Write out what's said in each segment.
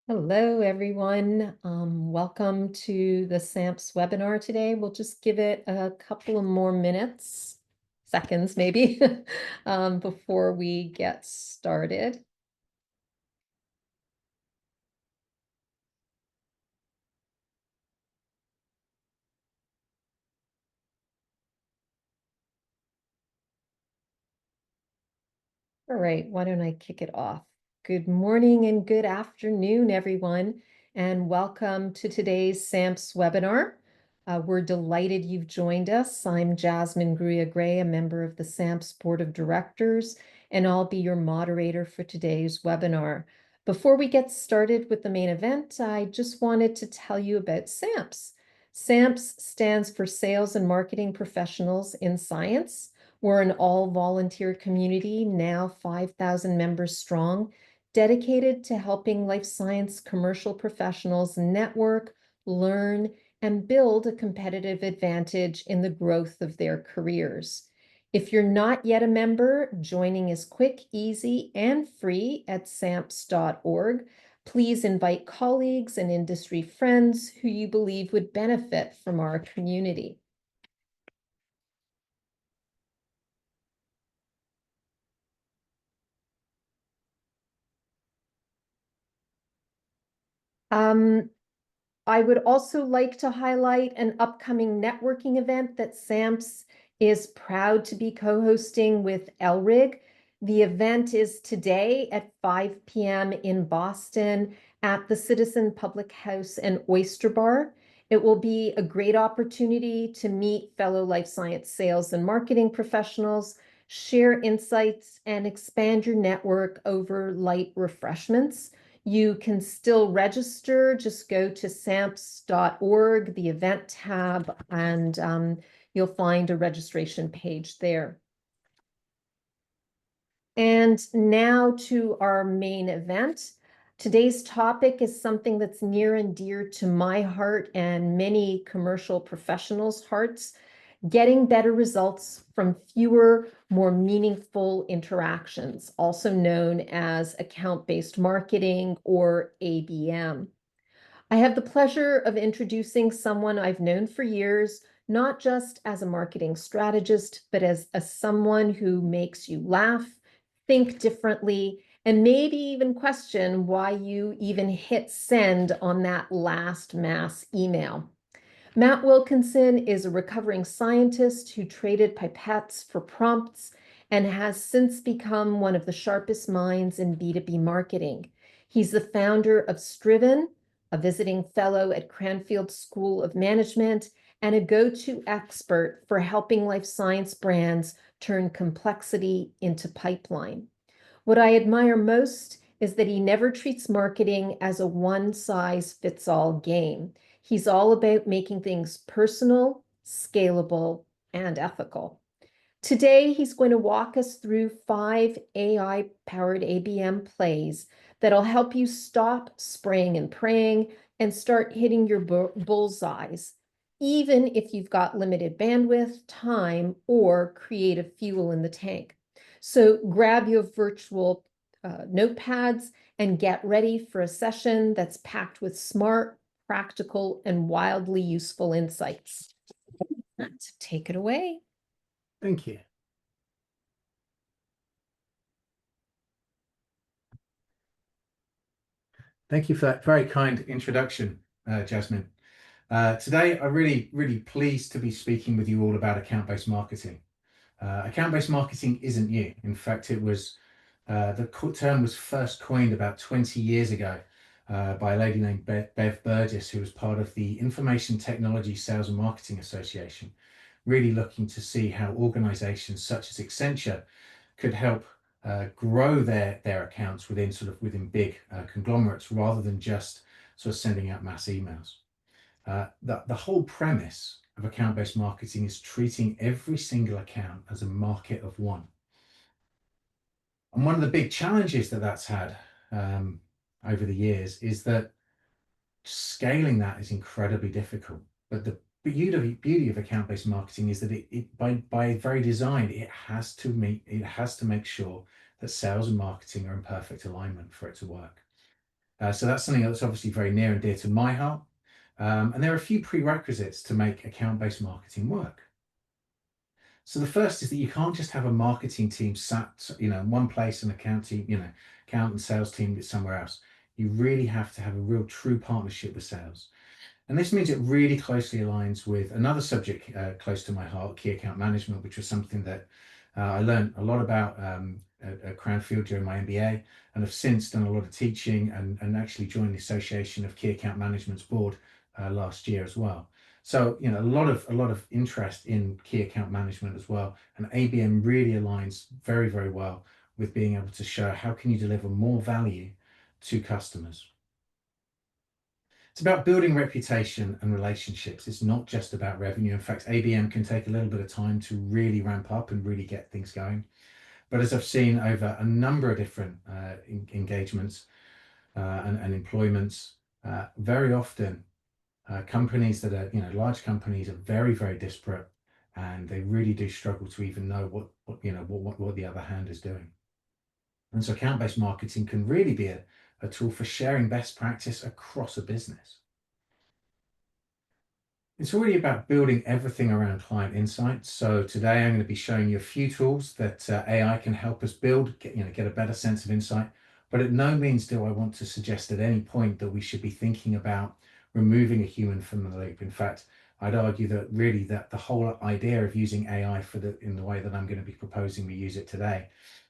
Hello, everyone. Welcome to the SAMPS webinar today. We'll just give it a couple of more minutes, seconds maybe, before we get started. All right, why don't I kick it off? Good morning and good afternoon, everyone, and welcome to today's SAMPS webinar. We're delighted you've joined us. I'm Jasmine Gruya-Gray, a member of the SAMPS Board of Directors, and I'll be your moderator for today's webinar. Before we get started with the main event, I just wanted to tell you about SAMPS. SAMPS stands for Sales and Marketing Professionals in Science. We're an all-volunteer community, now 5,000 members strong, dedicated to helping life science commercial professionals network, learn, and build a competitive advantage in the growth of their careers. If you're not yet a member, joining is quick, easy, and free at samps.org. Please invite colleagues and industry friends who you believe would benefit from our community. I would also like to highlight an upcoming networking event that SAMPS is proud to be co-hosting with LRIG. The event is today at 5 p.m. in Boston at the Citizen Public House and Oyster Bar. It will be a great opportunity to meet fellow life science sales and marketing professionals, share insights, and expand your network over light refreshments. You can still register. Just go to samps.org, the event tab, and you'll find a registration page there. And now to our main event. Today's topic is something that's near and dear to my heart and many commercial professionals' hearts: getting better results from fewer, more meaningful interactions, also known as account-based marketing or ABM. I have the pleasure of introducing someone I've known for years, not just as a marketing strategist, but as someone who makes you laugh, think differently, and maybe even question why you even hit send on that last mass email. Matt Wilkinson is a recovering scientist who traded pipettes for prompts and has since become one of the sharpest minds in B2B marketing. He's the founder of Strivenn, a visiting fellow at Cranfield School of Management, and a go-to expert for helping life science brands turn complexity into pipeline. What I admire most is that he never treats marketing as a one-size-fits-all game. He's all about making things personal, scalable, and ethical. Today, he's going to walk us through 5 AI-powered ABM plays that'll help you stop spraying and praying and start hitting your bullseyes, even if you've got limited bandwidth, time, or creative fuel in the tank. So grab your virtual notepads and get ready for a session that's packed with smart, practical, and wildly useful insights. Take it away. Thank you. Thank you for that very kind introduction, Jasmine. Today, I'm really pleased to be speaking with you all about account-based marketing. Account-based marketing isn't new. In fact, the term was first coined about 20 years ago by a lady named Bev Burgess, who was part of the Information Technology Sales and Marketing Association, really looking to see how organizations such as Accenture could help grow their accounts within big conglomerates, rather than just sort of sending out mass emails. The whole premise of account-based marketing is treating every single account as a market of one. And one of the big challenges that's had over the years is that scaling that is incredibly difficult. But the beauty of account-based marketing is that it by very design, it has to make sure that sales and marketing are in perfect alignment for it to work. So that's something that's obviously very near and dear to my heart. And there are a few prerequisites to make account-based marketing work. So the first is that you can't just have a marketing team sat, in one place and account team, account and sales team somewhere else. You really have to have a real true partnership with sales. And this means it really closely aligns with another subject close to my heart, key account management, which was something that I learned a lot about at Cranfield during my MBA, and have since done a lot of teaching and actually joined the Association of Key Account Management's board last year as well. So, a lot of interest in key account management as well. And ABM really aligns very, very well with being able to show how can you deliver more value to customers. It's about building reputation and relationships. It's not just about revenue. In fact, ABM can take a little bit of time to really ramp up and really get things going. But as I've seen over a number of different engagements and employments, very often companies that are, large companies are very, very disparate, and they really do struggle to even know what the other hand is doing. And so account-based marketing can really be a tool for sharing best practice across a business. It's really about building everything around client insights. So today I'm going to be showing you a few tools that AI can help us build, get a better sense of insight. But at no means do I want to suggest at any point that we should be thinking about removing a human from the loop. In fact, I'd argue that really that the whole idea of using AI in the way that I'm going to be proposing we use it today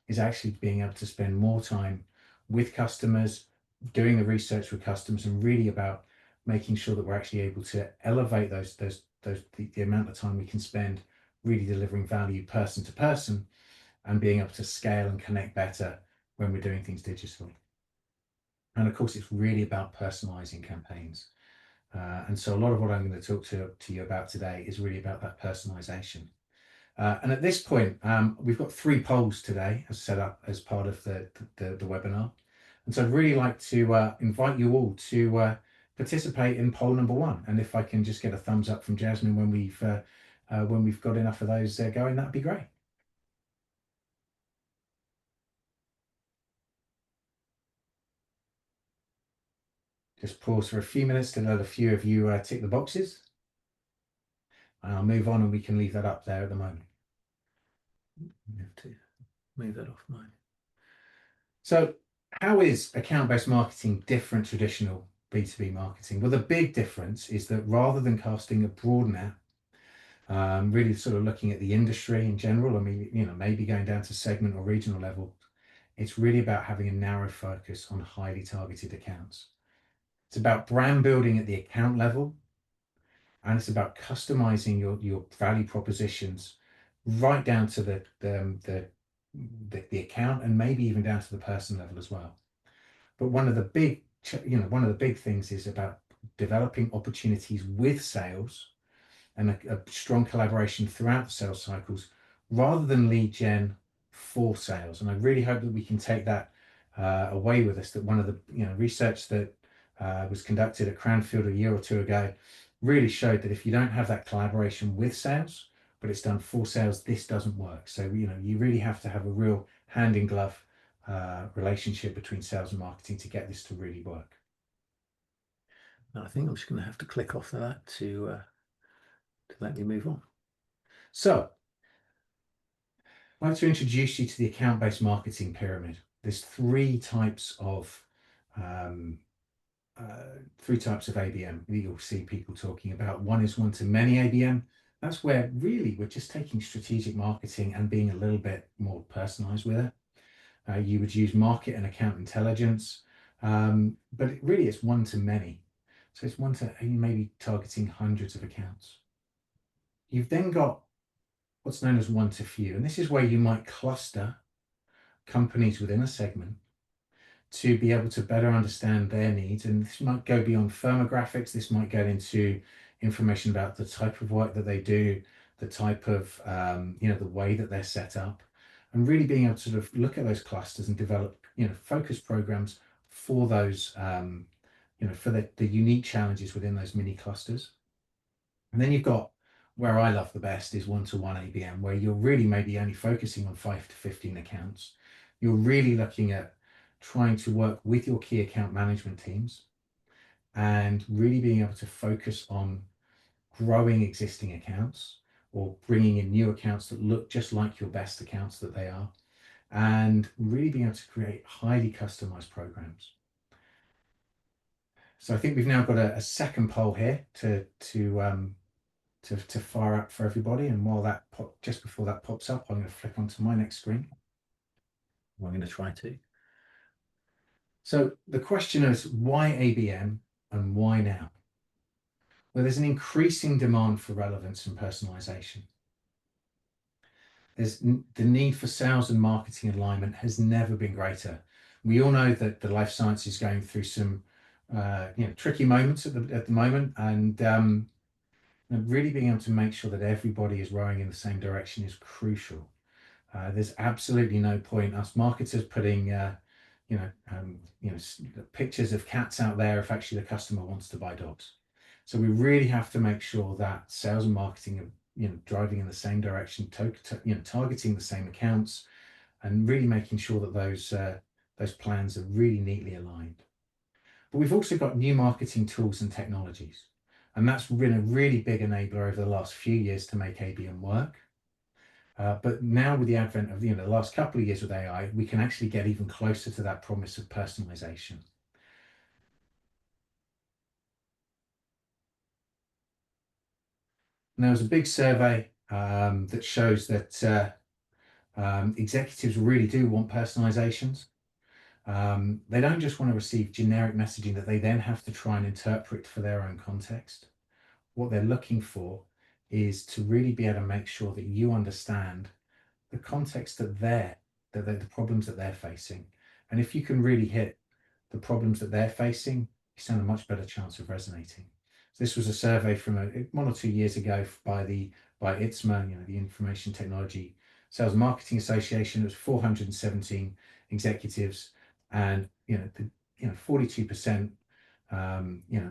is actually being able to spend more time with customers, doing the research with customers, and really about making sure that we're actually able to elevate the amount of time we can spend really delivering value person to person, and being able to scale and connect better when we're doing things digitally. And of course, it's really about personalizing campaigns. And so a lot of what I'm going to talk to you about today is really about that personalization. And at this point, we've got 3 polls today set up as part of the webinar. And so I'd really like to invite you all to participate in poll number 1. And if I can just get a thumbs up from Jasmine when we've got enough of those going, that'd be great. Just pause for a few minutes to let a few of you tick the boxes. And I'll move on, and we can leave that up there at the moment. I have to move that off mine. So how is account-based marketing different to traditional B2B marketing? Well, the big difference is that rather than casting a broad net, really sort of looking at the industry in general, I mean, maybe going down to segment or regional level, it's really about having a narrow focus on highly targeted accounts. It's about brand building at the account level, and it's about customizing your value propositions right down to the account, and maybe even down to the person level as well. But one of the big things is about developing opportunities with sales and a strong collaboration throughout the sales cycles, rather than lead gen for sales. And I really hope that we can take that away with us, that one of the research that was conducted at Cranfield a year or 2 ago really showed that if you don't have that collaboration with sales, but it's done for sales, this doesn't work. So you really have to have a real hand in glove relationship between sales and marketing to get this to really work. Now, I think I'm just going to have to click off of that to let me move on. So I'd like to introduce you to the account-based marketing pyramid. There's 3 types of ABM that you'll see people talking about. One is one-to-many ABM. That's where really we're just taking strategic marketing and being a little bit more personalized with it. You would use market and account intelligence, but really it's one-to-many. So it's maybe targeting hundreds of accounts. You've then got what's known as one-to-few, and this is where you might cluster companies within a segment to be able to better understand their needs. And this might go beyond firmographics. This might get into information about the type of work that they do, the type of, the way that they're set up, and really being able to sort of look at those clusters and develop, focus programs for those, for the unique challenges within those mini clusters. And then you've got where I love the best is one-to-one ABM, where you're really maybe only focusing on 5 to 15 accounts. You're really looking at trying to work with your key account management teams and really being able to focus on growing existing accounts or bringing in new accounts that look just like your best accounts that they are, and really being able to create highly customized programs. So I think we've now got a second poll here to fire up for everybody. And while that just before that pops up, I'm going to flick onto my next screen. I'm going to try to. So the question is, why ABM and why now? Well, there's an increasing demand for relevance and personalization. There's the need for sales and marketing alignment has never been greater. We all know that the life science is going through some tricky moments at the moment, and really being able to make sure that everybody is rowing in the same direction is crucial. There's absolutely no point us marketers putting pictures of cats out there if actually the customer wants to buy dogs. So we really have to make sure that sales and marketing are driving in the same direction, targeting the same accounts, and really making sure that those plans are really neatly aligned. But we've also got new marketing tools and technologies, and that's been a really big enabler over the last few years to make ABM work. But now with the advent of the last couple of years with AI, we can actually get even closer to that promise of personalization. Now, there's a big survey that shows that executives really do want personalizations. They don't just want to receive generic messaging that they then have to try and interpret for their own context. What they're looking for is to really be able to make sure that you understand the context that the problems that they're facing. And if you can really hit the problems that they're facing, you stand a much better chance of resonating. So this was a survey from 1 or 2 years ago by ITSMA, the Information Technology Sales and Marketing Association. It was 417 executives, and 42%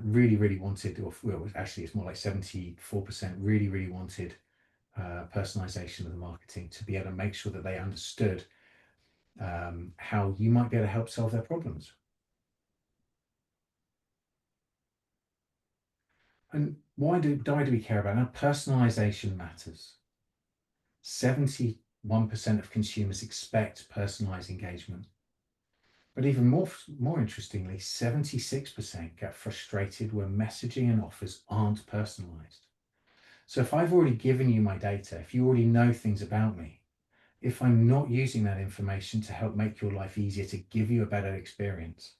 really wanted, or well, actually it's more like 74% really wanted personalization of the marketing to be able to make sure that they understood how you might be able to help solve their problems. And why do we care about it? Now, personalization matters. 71% of consumers expect personalized engagement. But even more interestingly, 76% get frustrated when messaging and offers aren't personalized. So if I've already given you my data, if you already know things about me, if I'm not using that information to help make your life easier, to give you a better experience,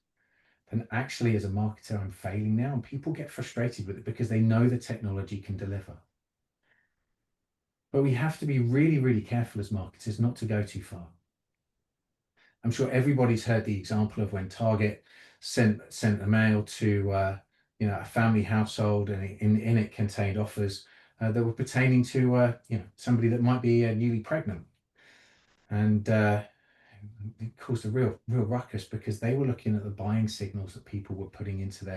then actually as a marketer, I'm failing now, and people get frustrated with it because they know the technology can deliver. But we have to be really, really careful as marketers not to go too far. I'm sure everybody's heard the example of when Target sent a mail to a family household, and in it contained offers that were pertaining to somebody that might be newly pregnant, and it caused a real ruckus because they were looking at the buying signals that people were putting into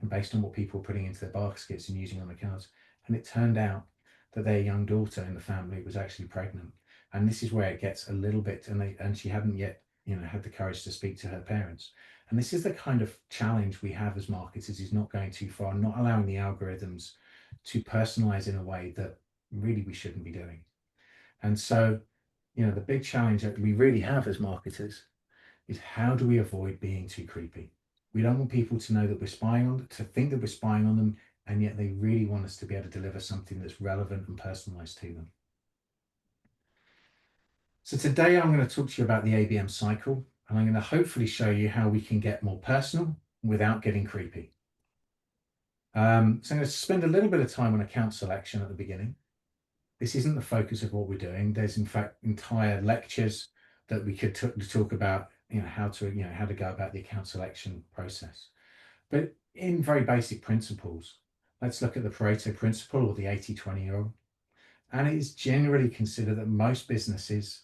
and based on what people were putting into their baskets and using on the cards, and it turned out that their young daughter in the family was actually pregnant. And this is where it gets a little bit, and she hadn't yet had the courage to speak to her parents. And this is the kind of challenge we have as marketers, is not going too far, not allowing the algorithms to personalize in a way that really we shouldn't be doing. And so, the big challenge that we really have as marketers is, how do we avoid being too creepy? We don't want people to know that we're spying on them, to think that we're spying on them, and yet they really want us to be able to deliver something that's relevant and personalized to them. So today I'm going to talk to you about the ABM cycle, and I'm going to hopefully show you how we can get more personal without getting creepy. So I'm going to spend a little bit of time on account selection at the beginning. This isn't the focus of what we're doing. There's in fact entire lectures that we could talk about, how to go about the account selection process. But in very basic principles, let's look at the Pareto principle, or the 80-20 rule. And it is generally considered that most businesses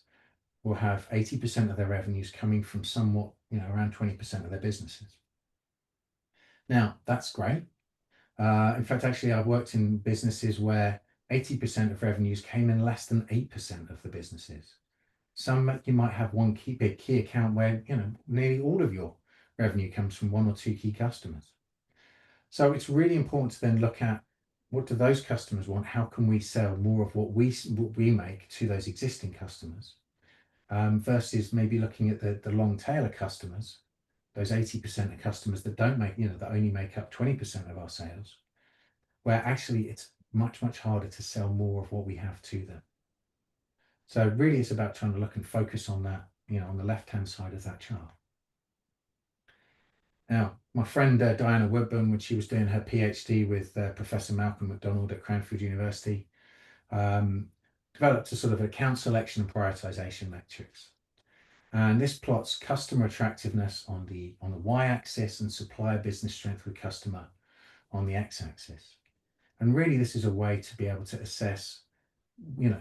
will have 80% of their revenues coming from somewhat, around 20% of their businesses. Now, that's great. In fact, actually, I've worked in businesses where 80% of revenues came in less than 8% of the businesses. Some you might have one big key account where nearly all of your revenue comes from one or two key customers. So it's really important to then look at what do those customers want? How can we sell more of what we make to those existing customers? Versus maybe looking at the long tail of customers, those 80% of customers that don't make, that only make up 20% of our sales, where actually it's much, much harder to sell more of what we have to them. So really it's about trying to look and focus on that, on the left-hand side of that chart. Now, my friend Diana Woodburn, when she was doing her PhD with Professor Malcolm McDonald at Cranfield University, developed a sort of account selection and prioritization metrics. And this plots customer attractiveness on the y-axis and supplier business strength with customer on the x-axis. And really, this is a way to be able to assess,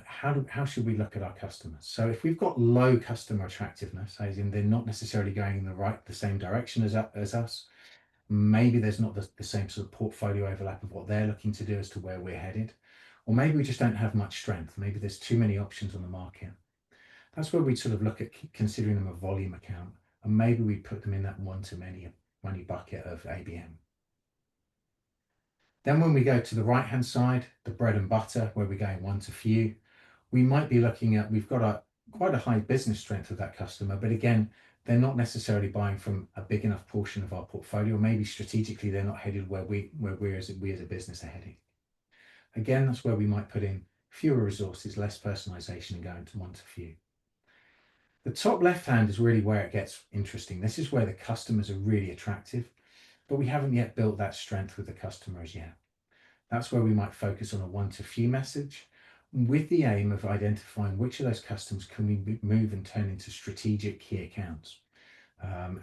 how should we look at our customers? So if we've got low customer attractiveness, as in they're not necessarily going in the same direction as us, maybe there's not the same sort of portfolio overlap of what they're looking to do as to where we're headed, or maybe we just don't have much strength. Maybe there's too many options on the market. That's where we sort of look at considering them a volume account, and maybe we put them in that one-to-many bucket of ABM. Then when we go to the right-hand side, the bread and butter, where we're going one-to-few, we might be looking at, we've got quite a high business strength of that customer, but again, they're not necessarily buying from a big enough portion of our portfolio. Maybe strategically, they're not headed where we as a business are heading. Again, that's where we might put in fewer resources, less personalization, and go into one-to-few. The top left hand is really where it gets interesting. This is where the customers are really attractive, but we haven't yet built that strength with the customers yet. That's where we might focus on a one-to-few message with the aim of identifying which of those customers can we move and turn into strategic key accounts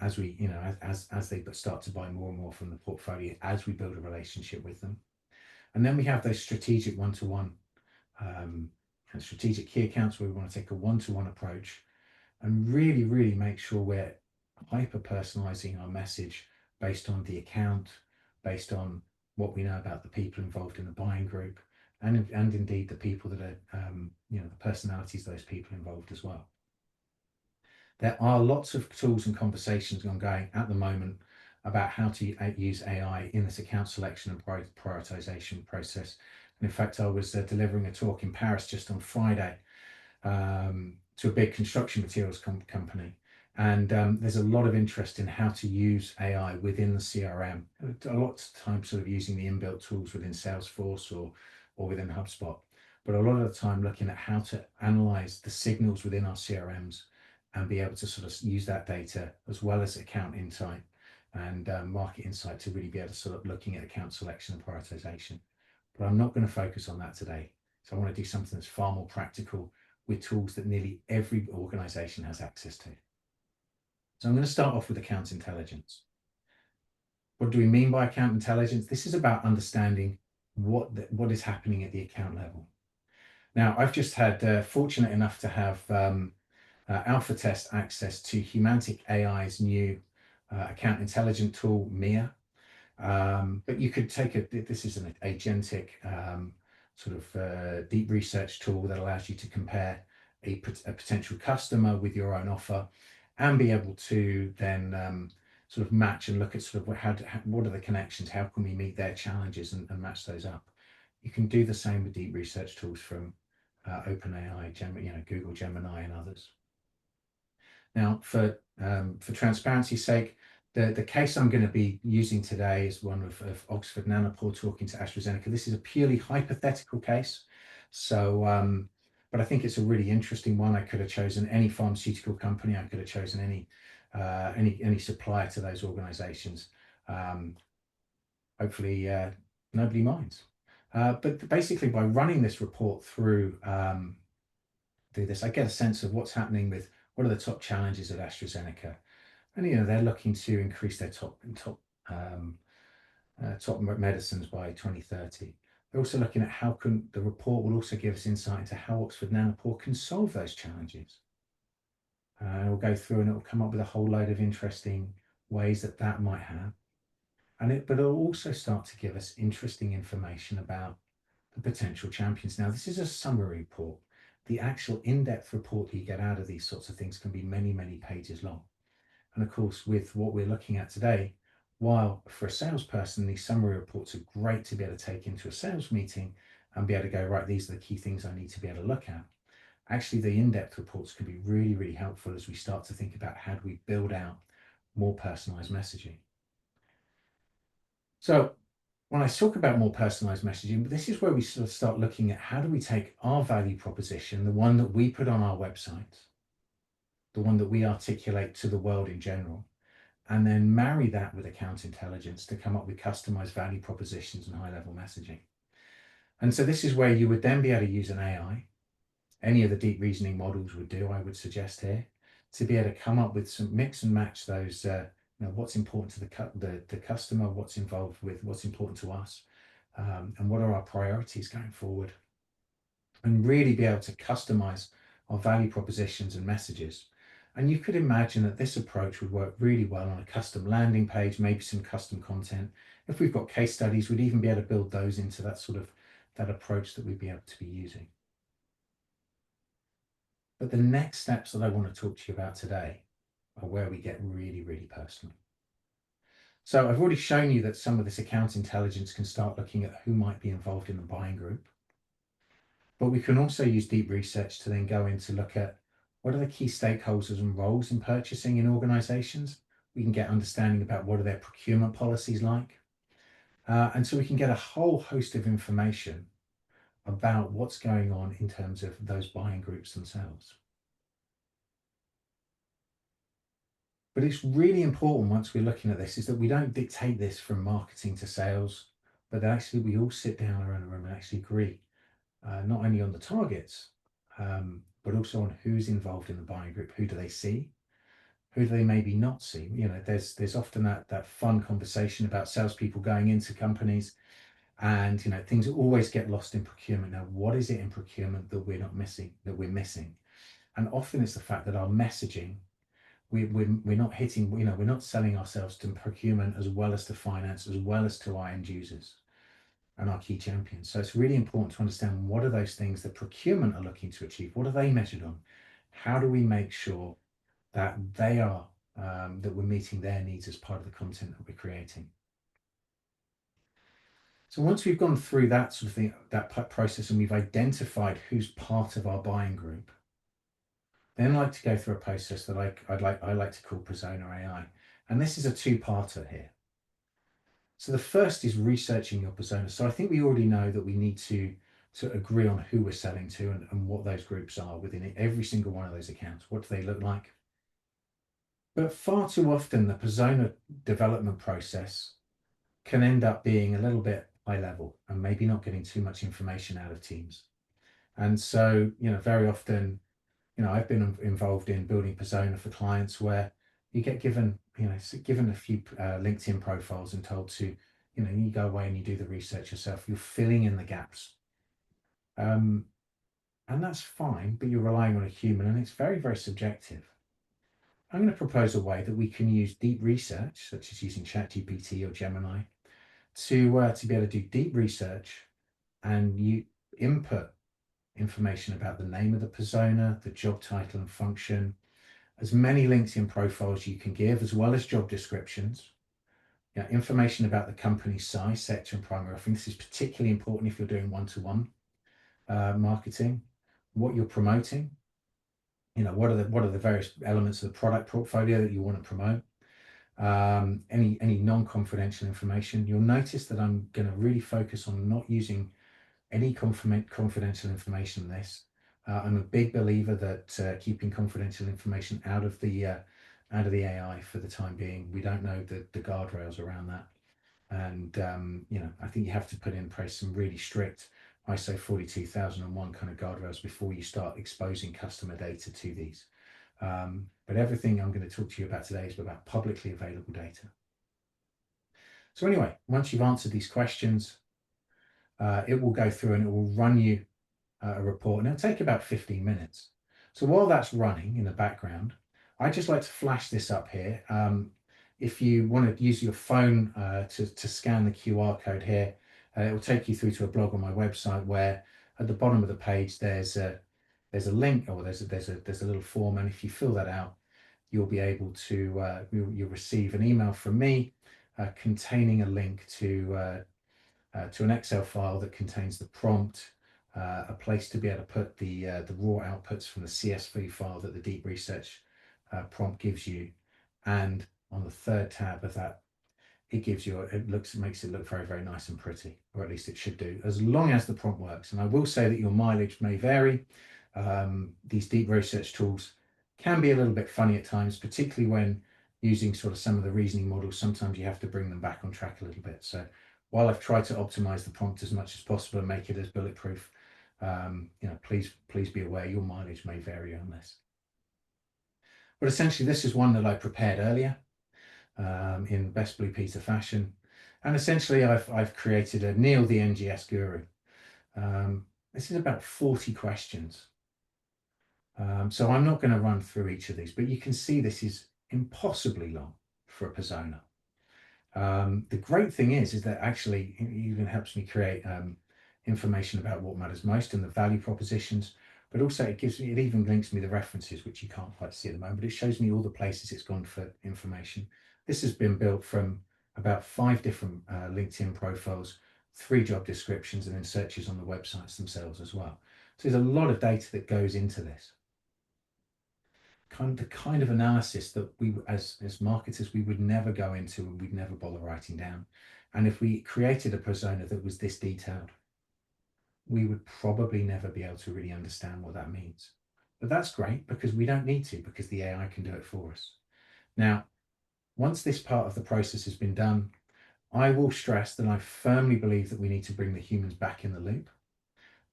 as we, as they start to buy more and more from the portfolio, as we build a relationship with them. And then we have those strategic one-to-one and strategic key accounts where we want to take a one-to-one approach and really, really make sure we're hyper-personalizing our message based on the account, based on what we know about the people involved in the buying group, and indeed the people that are, the personalities of those people involved as well. There are lots of tools and conversations ongoing at the moment about how to use AI in this account selection and prioritization process. And in fact, I was delivering a talk in Paris just on Friday to a big construction materials company. And there's a lot of interest in how to use AI within the CRM. A lot of time sort of using the inbuilt tools within Salesforce or within HubSpot. But a lot of the time looking at how to analyze the signals within our CRMs and be able to sort of use that data as well as account insight and market insight to really be able to sort of looking at account selection and prioritization. But I'm not going to focus on that today. So I want to do something that's far more practical with tools that nearly every organization has access to. So I'm going to start off with account intelligence. What do we mean by account intelligence? This is about understanding what is happening at the account level. Now, I've just had fortunate enough to have alpha test access to Humantic AI's new account intelligence tool, Mia. But you could take this is an agentic sort of deep research tool that allows you to compare a potential customer with your own offer and be able to then sort of match and look at sort of what are the connections, how can we meet their challenges and match those up. You can do the same with deep research tools from OpenAI, Google Gemini and others. Now, for transparency's sake, the case I'm going to be using today is one of Oxford Nanopore talking to AstraZeneca. This is a purely hypothetical case. So, but I think it's a really interesting one. I could have chosen any pharmaceutical company. I could have chosen any supplier to those organizations. Hopefully, nobody minds. But basically, by running this report through this, I get a sense of what's happening with what are the top challenges at AstraZeneca. And they're looking to increase their top medicines by 2030. They're also looking at how the report will also give us insight into how Oxford Nanopore can solve those challenges. We'll go through and it will come up with a whole load of interesting ways that might have. But it'll also start to give us interesting information about the potential champions. Now, this is a summary report. the actual in-depth report that you get out of these sorts of things can be many, many pages long. And of course, with what we're looking at today, while for a salesperson, these summary reports are great to be able to take into a sales meeting and be able to go, right, these are the key things I need to be able to look at. Actually, the in-depth reports can be really, really helpful as we start to think about how do we build out more personalized messaging. So when I talk about more personalized messaging, this is where we sort of start looking at how do we take our value proposition, the one that we put on our website, the one that we articulate to the world in general, and then marry that with account intelligence to come up with customized value propositions and high-level messaging. And so this is where you would then be able to use an AI. Any of the deep reasoning models would do, I would suggest here, to be able to come up with some mix and match those, what's important to the customer, what's involved with what's important to us, and what are our priorities going forward, and really be able to customize our value propositions and messages. And you could imagine that this approach would work really well on a custom landing page, maybe some custom content. If we've got case studies, we'd even be able to build those into that approach that we'd be able to be using. But the next steps that I want to talk to you about today are where we get really, really personal. So I've already shown you that some of this account intelligence can start looking at who might be involved in the buying group. But we can also use deep research to then go in to look at what are the key stakeholders and roles in purchasing in organizations. We can get understanding about what are their procurement policies like. And so we can get a whole host of information about what's going on in terms of those buying groups themselves. But it's really important once we're looking at this is that we don't dictate this from marketing to sales, but that actually we all sit down around a room and actually agree, not only on the targets, but also on who's involved in the buying group. Who do they see? Who do they maybe not see? There's often that fun conversation about salespeople going into companies, and things always get lost in procurement. Now, what is it in procurement that we're missing? And often it's the fact that our messaging, we're not hitting, we're not selling ourselves to procurement as well as to finance, as well as to our end users and our key champions. So it's really important to understand what are those things that procurement are looking to achieve? What are they measured on? How do we make sure that they are, that we're meeting their needs as part of the content that we're creating? So once we've gone through that sort of thing, that process, and we've identified who's part of our buying group, then I like to go through a process that I like to call Persona AI. And this is a two-parter here. So the first is researching your persona. So I think we already know that we need to agree on who we're selling to and what those groups are within every single one of those accounts. What do they look like? But far too often, the persona development process can end up being a little bit high level and maybe not getting too much information out of teams. And so, very often, I've been involved in building persona for clients where you get given a few LinkedIn profiles and told to, you go away and you do the research yourself. You're filling in the gaps. And that's fine, but you're relying on a human, and it's very, very subjective. I'm going to propose a way that we can use deep research, such as using ChatGPT or Gemini, to be able to do deep research and you input information about the name of the persona, the job title and function, as many LinkedIn profiles you can give, as well as job descriptions, information about the company's size, sector and primary offering. This is particularly important if you're doing one-to-one marketing, what you're promoting, what are the various elements of the product portfolio that you want to promote, any non-confidential information. You'll notice that I'm going to really focus on not using any confidential information in this. I'm a big believer that keeping confidential information out of the AI for the time being. We don't know the guardrails around that, and I think you have to put in place some really strict ISO 42001 kind of guardrails before you start exposing customer data to these. But everything I'm going to talk to you about today is about publicly available data. So anyway, once you've answered these questions, it will go through and it will run you a report, and it'll take about 15 minutes. So while that's running in the background, I just like to flash this up here. If you want to use your phone to scan the QR code here, it will take you through to a blog on my website where at the bottom of the page there's there's a link, or there's a little form, and if you fill that out, you'll be able to you'll receive an email from me containing a link to an Excel file that contains the prompt, a place to be able to put the raw outputs from the CSV file that the deep research prompt gives you, and on the third tab of that, it gives you makes it look very, very nice and pretty, or at least it should do, as long as the prompt works. And I will say that your mileage may vary. These deep research tools can be a little bit funny at times, particularly when using sort of some of the reasoning models. Sometimes you have to bring them back on track a little bit. So while I've tried to optimize the prompt as much as possible and make it as bulletproof, please be aware your mileage may vary on this. But essentially, this is one that I prepared earlier in best Blue Peter fashion. And essentially, I've created a Neil the NGS Guru. This is about 40 questions. So I'm not going to run through each of these, but you can see this is impossibly long for a persona. The great thing is that actually it even helps me create information about what matters most and the value propositions, but also it even links me the references, which you can't quite see at the moment, but it shows me all the places it's gone for information. This has been built from about 5 different LinkedIn profiles, 3 job descriptions, and then searches on the websites themselves as well. So there's a lot of data that goes into this. The kind of analysis that we, as marketers, we would never go into and we'd never bother writing down. And if we created a persona that was this detailed, we would probably never be able to really understand what that means. But that's great because we don't need to, because the AI can do it for us. Now, once this part of the process has been done, I will stress that I firmly believe that we need to bring the humans back in the loop,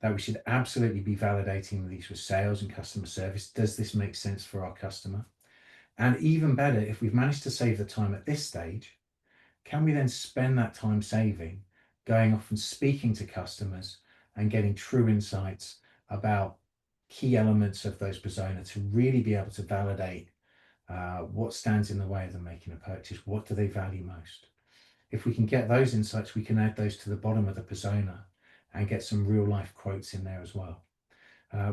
that we should absolutely be validating these with sales and customer service. Does this make sense for our customer? And even better, if we've managed to save the time at this stage, can we then spend that time saving going off and speaking to customers and getting true insights about key elements of those persona to really be able to validate what stands in the way of them making a purchase? What do they value most? If we can get those insights, we can add those to the bottom of the persona and get some real life quotes in there as well.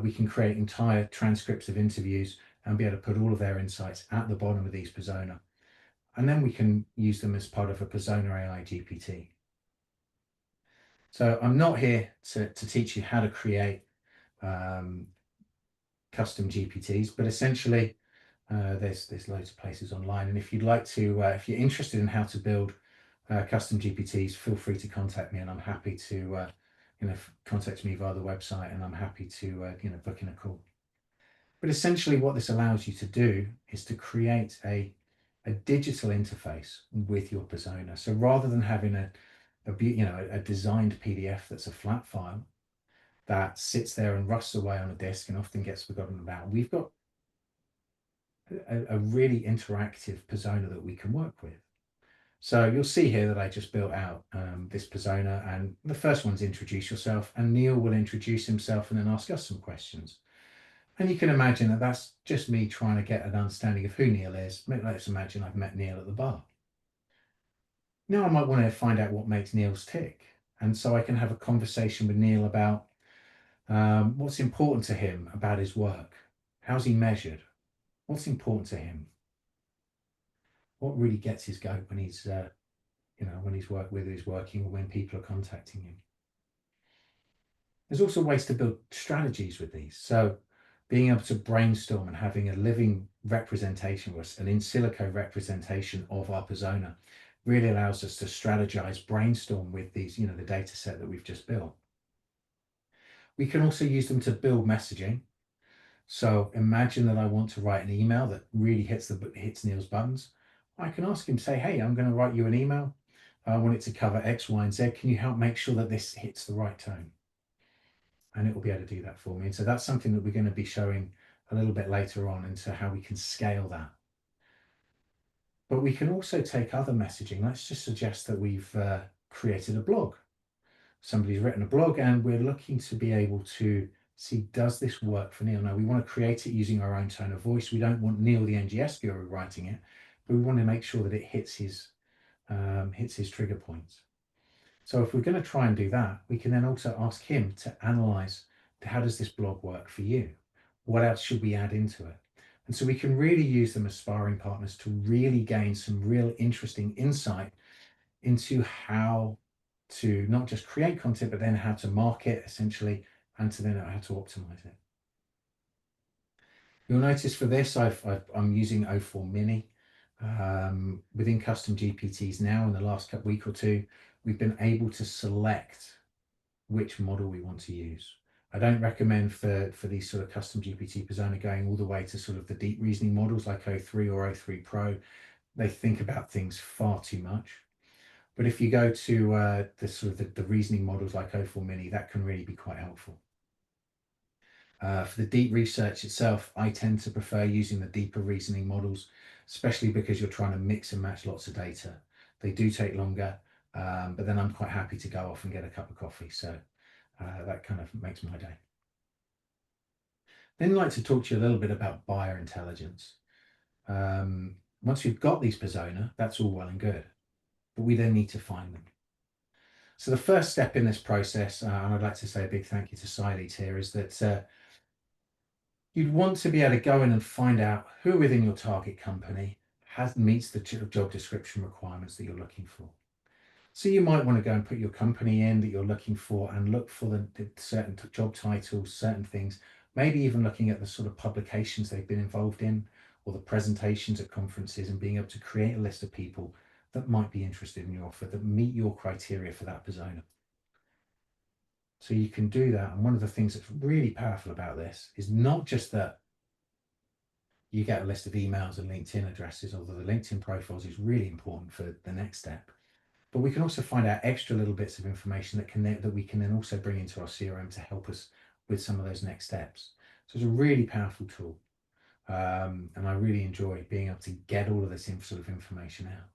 We can create entire transcripts of interviews and be able to put all of their insights at the bottom of these persona. And then we can use them as part of a persona AI GPT. So I'm not here to teach you how to create custom GPTs, but essentially there's loads of places online. And if you'd like to, if you're interested in how to build custom GPTs, feel free to contact me, and I'm happy to contact me via the website, and I'm happy to book in a call. But essentially what this allows you to do is to create a digital interface with your persona. So rather than having a designed PDF that's a flat file that sits there and rusts away on a disk and often gets forgotten about, we've got a really interactive persona that we can work with. So you'll see here that I just built out this persona, and the first one's introduce yourself, and Neil will introduce himself and then ask us some questions. And you can imagine that that's just me trying to get an understanding of who Neil is. Let's imagine I've met Neil at the bar. Now I might want to find out what makes Neil's tick. And so I can have a conversation with Neil about what's important to him about his work. How's he measured? What's important to him? What really gets his goat when he's when he's working, or when people are contacting him. There's also ways to build strategies with these. So being able to brainstorm and having a living representation, or an in silico representation of our persona, really allows us to strategize, brainstorm with these, the data set that we've just built. We can also use them to build messaging. So imagine that I want to write an email that really hits Neil's buttons. I can ask him, say, hey, I'm going to write you an email. I want it to cover X, Y, and Z. Can you help make sure that this hits the right tone? And it will be able to do that for me. And so that's something that we're going to be showing a little bit later on into how we can scale that. But we can also take other messaging. Let's just suggest that we've created a blog. Somebody's written a blog and we're looking to be able to see, does this work for Neil? Now, we want to create it using our own tone of voice. We don't want Neil, the NGS guru, writing it, but we want to make sure that it hits his trigger points. So if we're going to try and do that, we can then also ask him to analyze, how does this blog work for you? What else should we add into it? And so we can really use them as sparring partners to really gain some real interesting insight into how to not just create content, but then how to market essentially, and to then how to optimize it. You'll notice for this, I'm using O4 Mini. Within custom GPTs now, in the last week or two, we've been able to select which model we want to use. I don't recommend for these sort of custom GPT persona going all the way to sort of the deep reasoning models like O3 or O3 Pro. They think about things far too much. But if you go to the sort of the reasoning models like O4 Mini, that can really be quite helpful. For the deep research itself, I tend to prefer using the deeper reasoning models, especially because you're trying to mix and match lots of data. They do take longer, but then I'm quite happy to go off and get a cup of coffee. So that kind of makes my day. Then I'd like to talk to you a little bit about buyer intelligence. Once we've got these persona, that's all well and good, but we then need to find them. So the first step in this process, and I'd like to say a big thank you to Silete here, is that you'd want to be able to go in and find out who within your target company meets the job description requirements that you're looking for. So you might want to go and put your company in that you're looking for and look for the certain job titles, certain things, maybe even looking at the sort of publications they've been involved in or the presentations at conferences, and being able to create a list of people that might be interested in your offer, that meet your criteria for that persona. So you can do that. And one of the things that's really powerful about this is not just that you get a list of emails and LinkedIn addresses, although the LinkedIn profiles is really important for the next step. But we can also find out extra little bits of information that we can then also bring into our CRM to help us with some of those next steps. So it's a really powerful tool. And I really enjoy being able to get all of this sort of information out.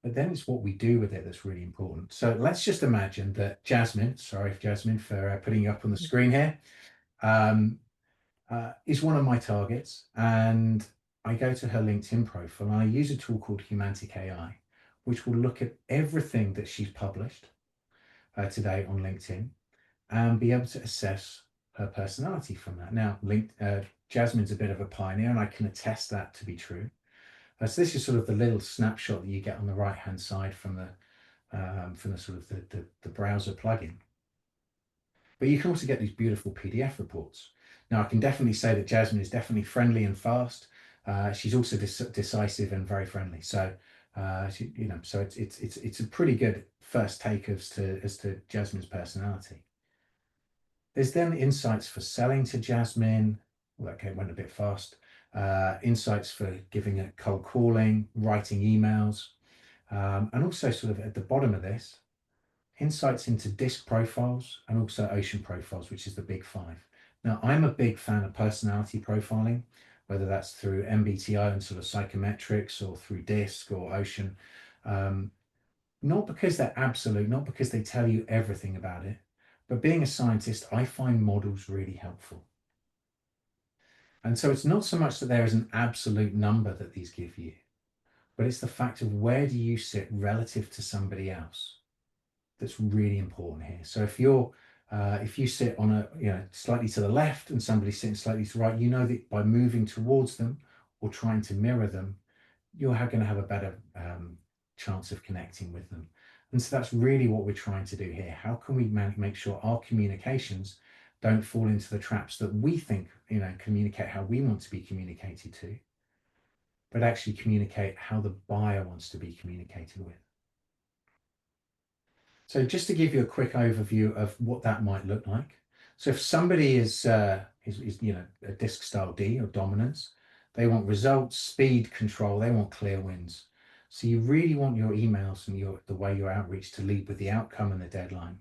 But then it's what we do with it that's really important. So let's just imagine that Jasmine, sorry Jasmine for putting you up on the screen here, is one of my targets, and I go to her LinkedIn profile and I use a tool called Humantic AI, which will look at everything that she's published today on LinkedIn and be able to assess her personality from that. Now, Jasmine's a bit of a pioneer, and I can attest that to be true. So this is sort of the little snapshot that you get on the right-hand side from the sort of the browser plugin. But you can also get these beautiful PDF reports. Now, I can definitely say that Jasmine is definitely friendly and fast. She's also decisive and very friendly. So, so it's a pretty good first take as to Jasmine's personality. There's then insights for selling to Jasmine. Well, okay, went a bit fast. Insights for giving it cold calling, writing emails, and also sort of at the bottom of this, insights into disc profiles and also ocean profiles, which is the big five. Now, I'm a big fan of personality profiling, whether that's through MBTI and sort of psychometrics or through disc or ocean. Not because they're absolute, not because they tell you everything about it, but being a scientist, I find models really helpful. And so it's not so much that there is an absolute number that these give you, but it's the fact of where do you sit relative to somebody else that's really important here. So if you sit on slightly to the left and somebody's sitting slightly to the right, you know that by moving towards them or trying to mirror them, you're going to have a better chance of connecting with them. And so that's really what we're trying to do here. How can we make sure our communications don't fall into the traps that we think, communicate how we want to be communicated to, but actually communicate how the buyer wants to be communicated with. So just to give you a quick overview of what that might look like. So if somebody is a disc style D or dominance, they want results, speed, control, they want clear wins. So you really want your emails and the way your outreach to lead with the outcome and the deadline.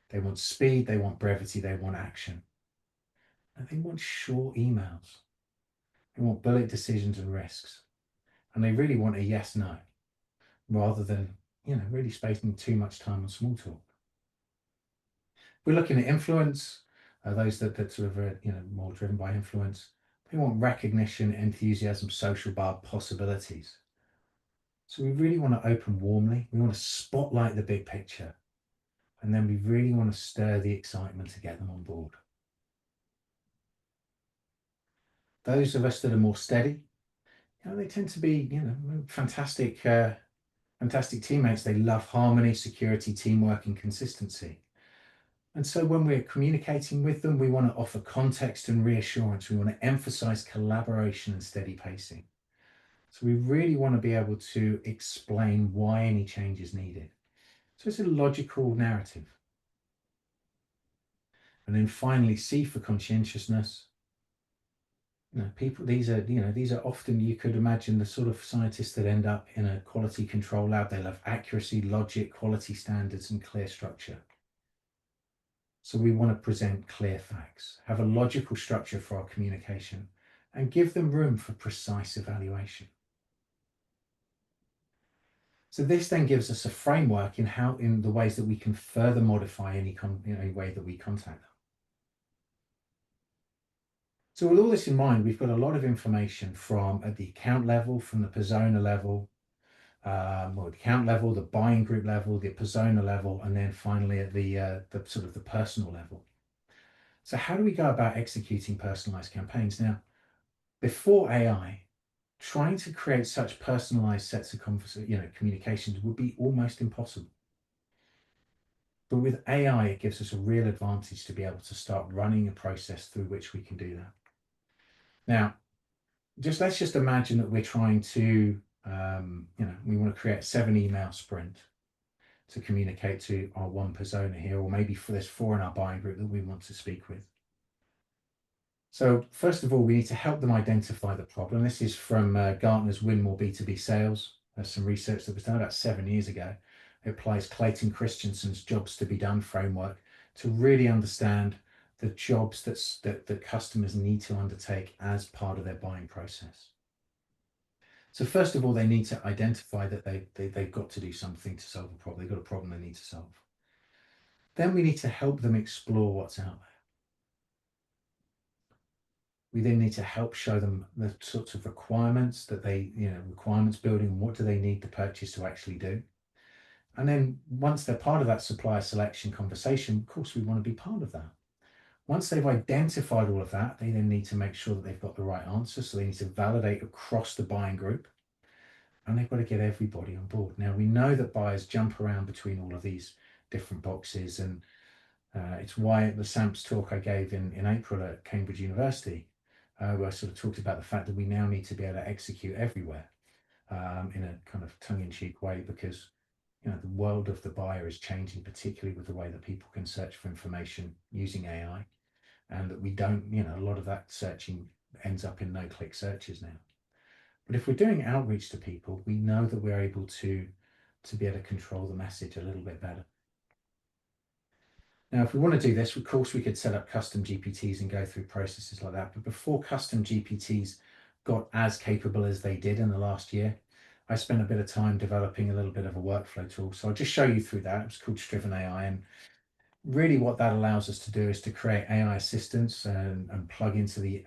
They want speed, they want brevity, they want action. And they want short emails. They want bullet decisions and risks. And they really want a yes, no, rather than, really spending too much time on small talk. We're looking at influence, those that sort of are, more driven by influence. They want recognition, enthusiasm, social bar, possibilities. So we really want to open warmly. We want to spotlight the big picture. And then we really want to stir the excitement to get them on board. Those of us that are more steady, they tend to be, fantastic, fantastic teammates. They love harmony, security, teamwork, and consistency. And so when we're communicating with them, we want to offer context and reassurance. We want to emphasize collaboration and steady pacing. So we really want to be able to explain why any change is needed. So it's a logical narrative. And then finally, C for conscientiousness. People, these are often, you could imagine, the sort of scientists that end up in a quality control lab. They love accuracy, logic, quality standards, and clear structure. So we want to present clear facts, have a logical structure for our communication, and give them room for precise evaluation. So this then gives us a framework in the ways that we can further modify any way that we contact them. So with all this in mind, we've got a lot of information from at the account level, from the persona level, the account level, the buying group level, the persona level, and then finally at the sort of the personal level. So how do we go about executing personalized campaigns? Now, before AI, trying to create such personalized sets of communications would be almost impossible. But with AI, it gives us a real advantage to be able to start running a process through which we can do that. Now, let's just imagine that we're trying to, we want to create a 7-email sprint to communicate to our one persona here, or maybe there's 4 in our buying group that we want to speak with. So first of all, we need to help them identify the problem. This is from Gartner's Win More B2B Sales. There's some research that was done about 7 years ago. It applies Clayton Christensen's Jobs to Be Done framework to really understand the jobs that customers need to undertake as part of their buying process. So first of all, they need to identify that they've got to do something to solve a problem. They've got a problem they need to solve. Then we need to help them explore what's out there. We then need to help show them the sorts of requirements that requirements building, what do they need to purchase to actually do. And then once they're part of that supplier selection conversation, of course, we want to be part of that. Once they've identified all of that, they then need to make sure that they've got the right answer. So they need to validate across the buying group, and they've got to get everybody on board. Now, we know that buyers jump around between all of these different boxes, and it's why at the SAMPS talk I gave in April at Cambridge University, where I sort of talked about the fact that we now need to be able to execute everywhere in a kind of tongue-in-cheek way, because the world of the buyer is changing, particularly with the way that people can search for information using AI, and that we don't, a lot of that searching ends up in no-click searches now. But if we're doing outreach to people, we know that we're able to be able to control the message a little bit better. Now, if we want to do this, of course, we could set up custom GPTs and go through processes like that. But before custom GPTs got as capable as they did in the last year, I spent a bit of time developing a little bit of a workflow tool. So I'll just show you through that. It's called Strivenn AI. And really what that allows us to do is to create AI assistants and plug into the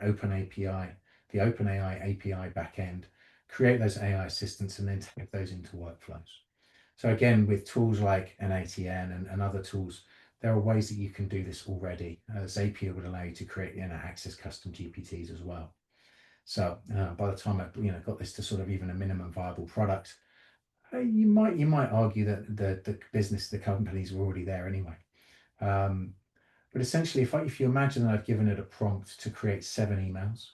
OpenAI API backend, create those AI assistants, and then take those into workflows. So again, with tools like n8n and other tools, there are ways that you can do this already. Zapier would allow you to create access custom GPTs as well. So by the time I got this to sort of even a minimum viable product, you might argue that the companies were already there anyway. But essentially, if you imagine that I've given it a prompt to create 7 emails,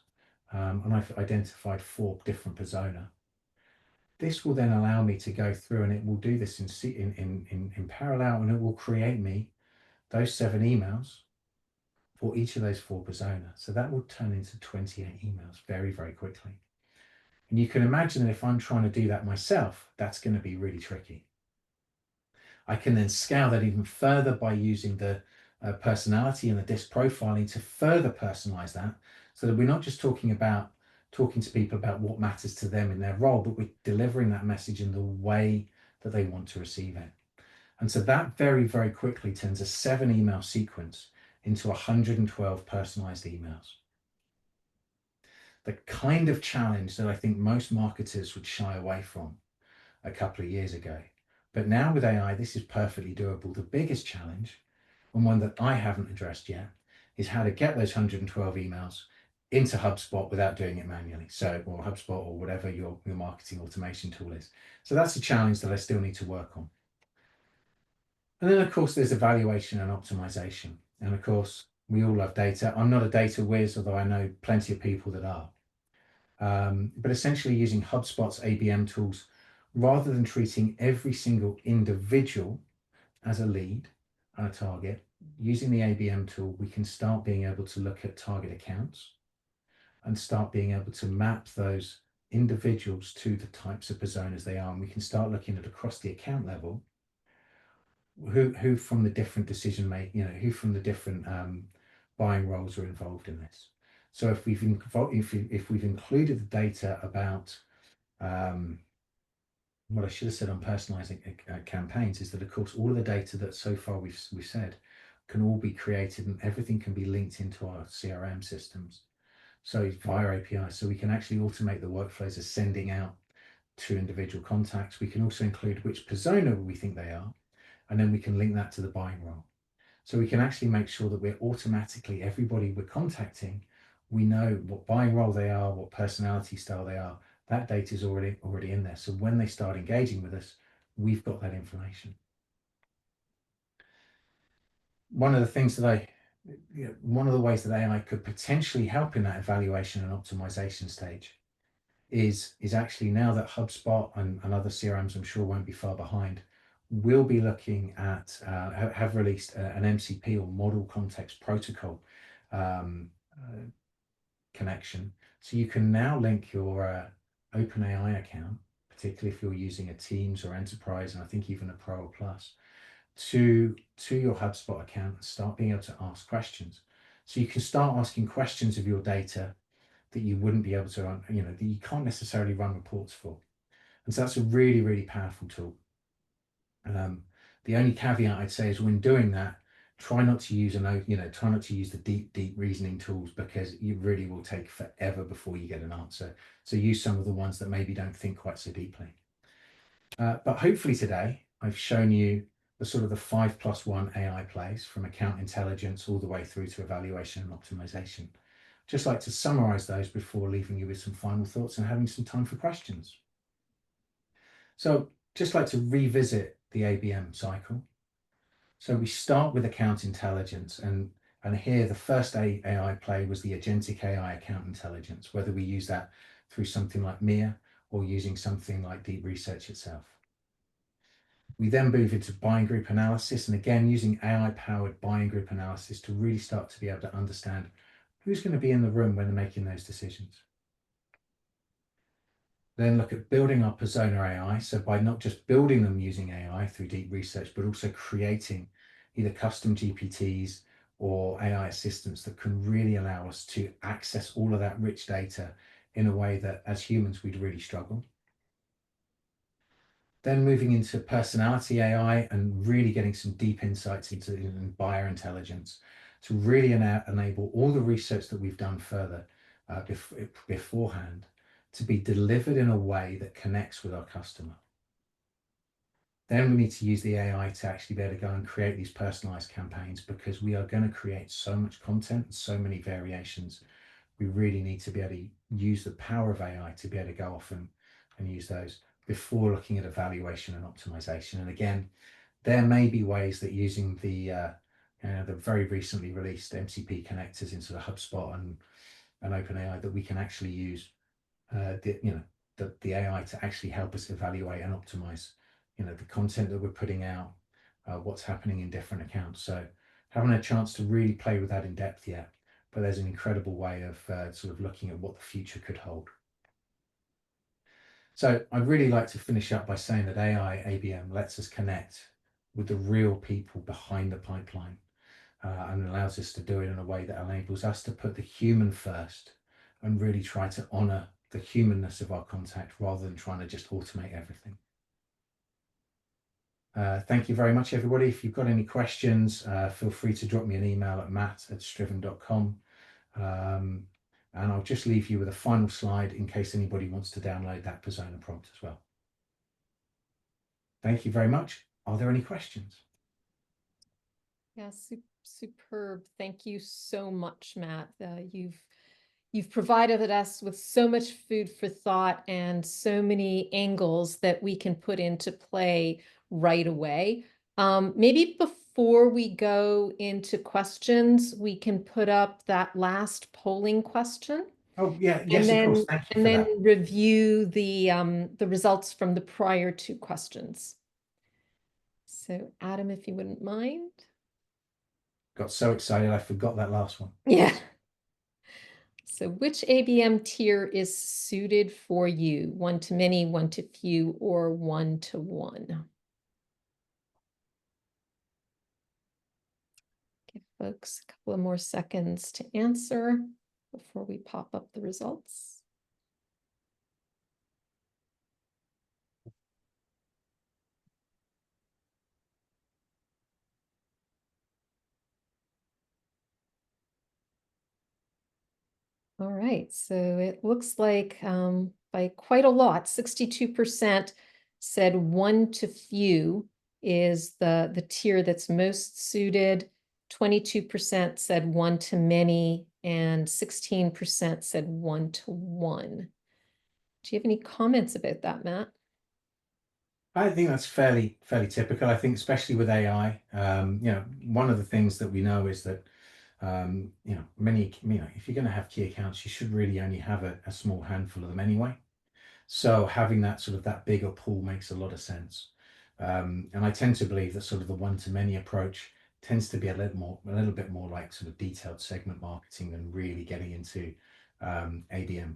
and I've identified 4 different persona, this will then allow me to go through, and it will do this in parallel, and it will create me those 7 emails for each of those 4 personas. So that will turn into 28 emails very, very quickly. And you can imagine that if I'm trying to do that myself, that's going to be really tricky. I can then scale that even further by using the personality and the disc profiling to further personalize that, so that we're not just talking to people about what matters to them in their role, but we're delivering that message in the way that they want to receive it. And so that very, very quickly turns a 7-email sequence into 112 personalized emails. The kind of challenge that I think most marketers would shy away from a couple of years ago. But now with AI, this is perfectly doable. The biggest challenge, and one that I haven't addressed yet, is how to get those 112 emails into HubSpot without doing it manually. So, or HubSpot or whatever your marketing automation tool is. So that's a challenge that I still need to work on. And then of course there's evaluation and optimization. And of course, we all love data. I'm not a data whiz, although I know plenty of people that are. But essentially using HubSpot's ABM tools, rather than treating every single individual as a lead and a target, using the ABM tool, we can start being able to look at target accounts and start being able to map those individuals to the types of personas they are. And we can start looking at across the account level, who from the different decision making, who from the different buying roles are involved in this. So if we've included the data about what I should have said on personalizing campaigns is that, of course, all of the data that so far we've said can all be created and everything can be linked into our CRM systems. So via API, so we can actually automate the workflows of sending out to individual contacts. We can also include which persona we think they are, and then we can link that to the buying role. So we can actually make sure that we're automatically, everybody we're contacting, we know what buying role they are, what personality style they are. That data is already in there. So when they start engaging with us, we've got that information. One of the things that one of the ways that AI could potentially help in that evaluation and optimization stage is actually, now that HubSpot and other CRMs, I'm sure, won't be far behind, we'll be looking at, have released an MCP or model context protocol connection. So you can now link your OpenAI account, particularly if you're using a Teams or Enterprise, and I think even a Pro or Plus, to your HubSpot account and start being able to ask questions. So you can start asking questions of your data that you wouldn't be able to run, that you can't necessarily run reports for. And so that's a really, really powerful tool. The only caveat I'd say is when doing that, try not to use try not to use the deep reasoning tools, because it really will take forever before you get an answer. So use some of the ones that maybe don't think quite so deeply. But hopefully today I've shown you the sort of the 5+1 AI plays, from account intelligence all the way through to evaluation and optimization. Just like to summarize those before leaving you with some final thoughts and having some time for questions. So just like to revisit the ABM cycle. So we start with account intelligence, and here the first AI play was the agentic AI account intelligence, whether we use that through something like Mia or using something like deep research itself. We then move into buying group analysis, and again using AI-powered buying group analysis to really start to be able to understand who's going to be in the room when they're making those decisions. Then look at building our persona AI. So by not just building them using AI through deep research, but also creating either custom GPTs or AI assistants that can really allow us to access all of that rich data in a way that as humans we'd really struggle. Then moving into personality AI and really getting some deep insights into buyer intelligence to really enable all the research that we've done further beforehand to be delivered in a way that connects with our customer. Then we need to use the AI to actually be able to go and create these personalized campaigns, because we are going to create so much content and so many variations. We really need to be able to use the power of AI to be able to go off and use those before looking at evaluation and optimization. And again, there may be ways that using the very recently released MCP connectors into the HubSpot and OpenAI, that we can actually use the AI to actually help us evaluate and optimize, the content that we're putting out, what's happening in different accounts. So haven't had a chance to really play with that in depth yet, but there's an incredible way of sort of looking at what the future could hold. So I'd really like to finish up by saying that AI ABM lets us connect with the real people behind the pipeline, and allows us to do it in a way that enables us to put the human first and really try to honor the humanness of our contact rather than trying to just automate everything. Thank you very much, everybody. If you've got any questions, feel free to drop me an email at matt@strivenn.com. And I'll just leave you with a final slide in case anybody wants to download that persona prompt as well. Thank you very much. Are there any questions? Yeah, superb. Thank you so much, Matt. You've you've provided us with so much food for thought and so many angles that we can put into play right away. Maybe before we go into questions, we can put up that last polling question. Oh, yeah, And yes, of course. then Thank you and for then that. review the results from the prior two questions. So Adam, if you wouldn't mind. Got so excited, I forgot that last one. Yeah. So which ABM tier is suited for you? One to many, one to few, or one to one? Give folks a couple of more seconds to answer before we pop up the results. All right, so it looks like by quite a lot, 62% said one to few is the tier that's most suited. 22% said one to many, and 16% said one to one. Do you have any comments about that, Matt? I think that's fairly typical. I think especially with AI, one of the things that we know is that if you're going to have key accounts, you should really only have a small handful of them anyway. So having that sort of that bigger pool makes a lot of sense. And I tend to believe that sort of the one to many approach tends to be a little bit more like sort of detailed segment marketing than really getting into ABM,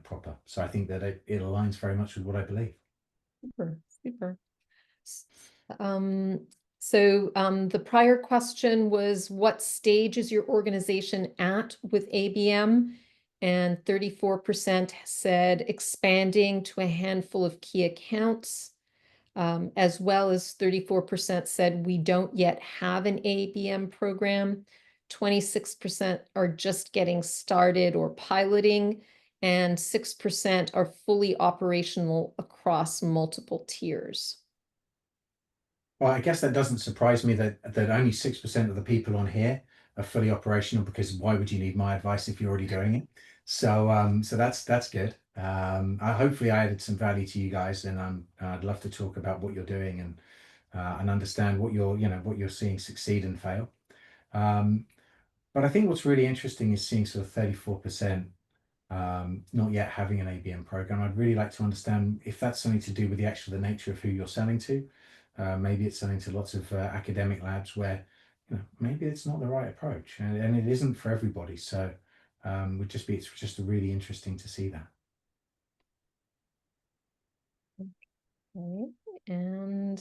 proper. So I think that it aligns very much with what I believe. Super, super. Um, the prior question was, what stage is your organization at with ABM? And 34% said expanding to a handful of key accounts, as well as 34% said we don't yet have an ABM program. 26% are just getting started or piloting, and 6% are fully operational across multiple tiers. Well, I guess that doesn't surprise me that only 6% of the people on here are fully operational, because why would you need my advice if you're already doing it? So that's good. Hopefully I added some value to you guys, and I'd love to talk about what you're doing and understand what you're seeing succeed and fail. But I think what's really interesting is seeing sort of 34% not yet having an ABM program. I'd really like to understand if that's something to do with the nature of who you're selling to. Maybe it's selling to lots of academic labs where maybe it's not the right approach, and it isn't for everybody. So it's just really interesting to see that. Okay. And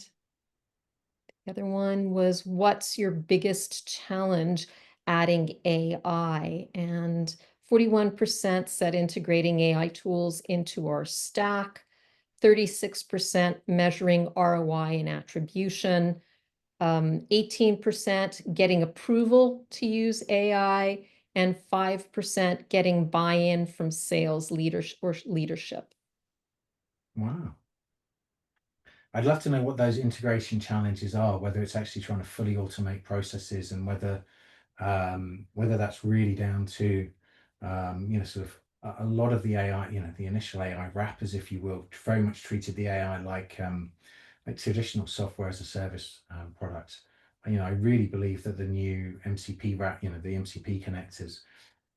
the other one was, what's your biggest challenge adding AI? And 41% said integrating AI tools into our stack, 36% measuring ROI and attribution, 18% getting approval to use AI, and 5% getting buy-in from sales leadership. Wow. I'd love to know what those integration challenges are, whether it's actually trying to fully automate processes, and whether that's really down to sort of a lot of the AI, the initial AI wrappers, if you will, very much treated the AI like traditional software as a service products. I really believe that the new MCP wrap, the MCP connectors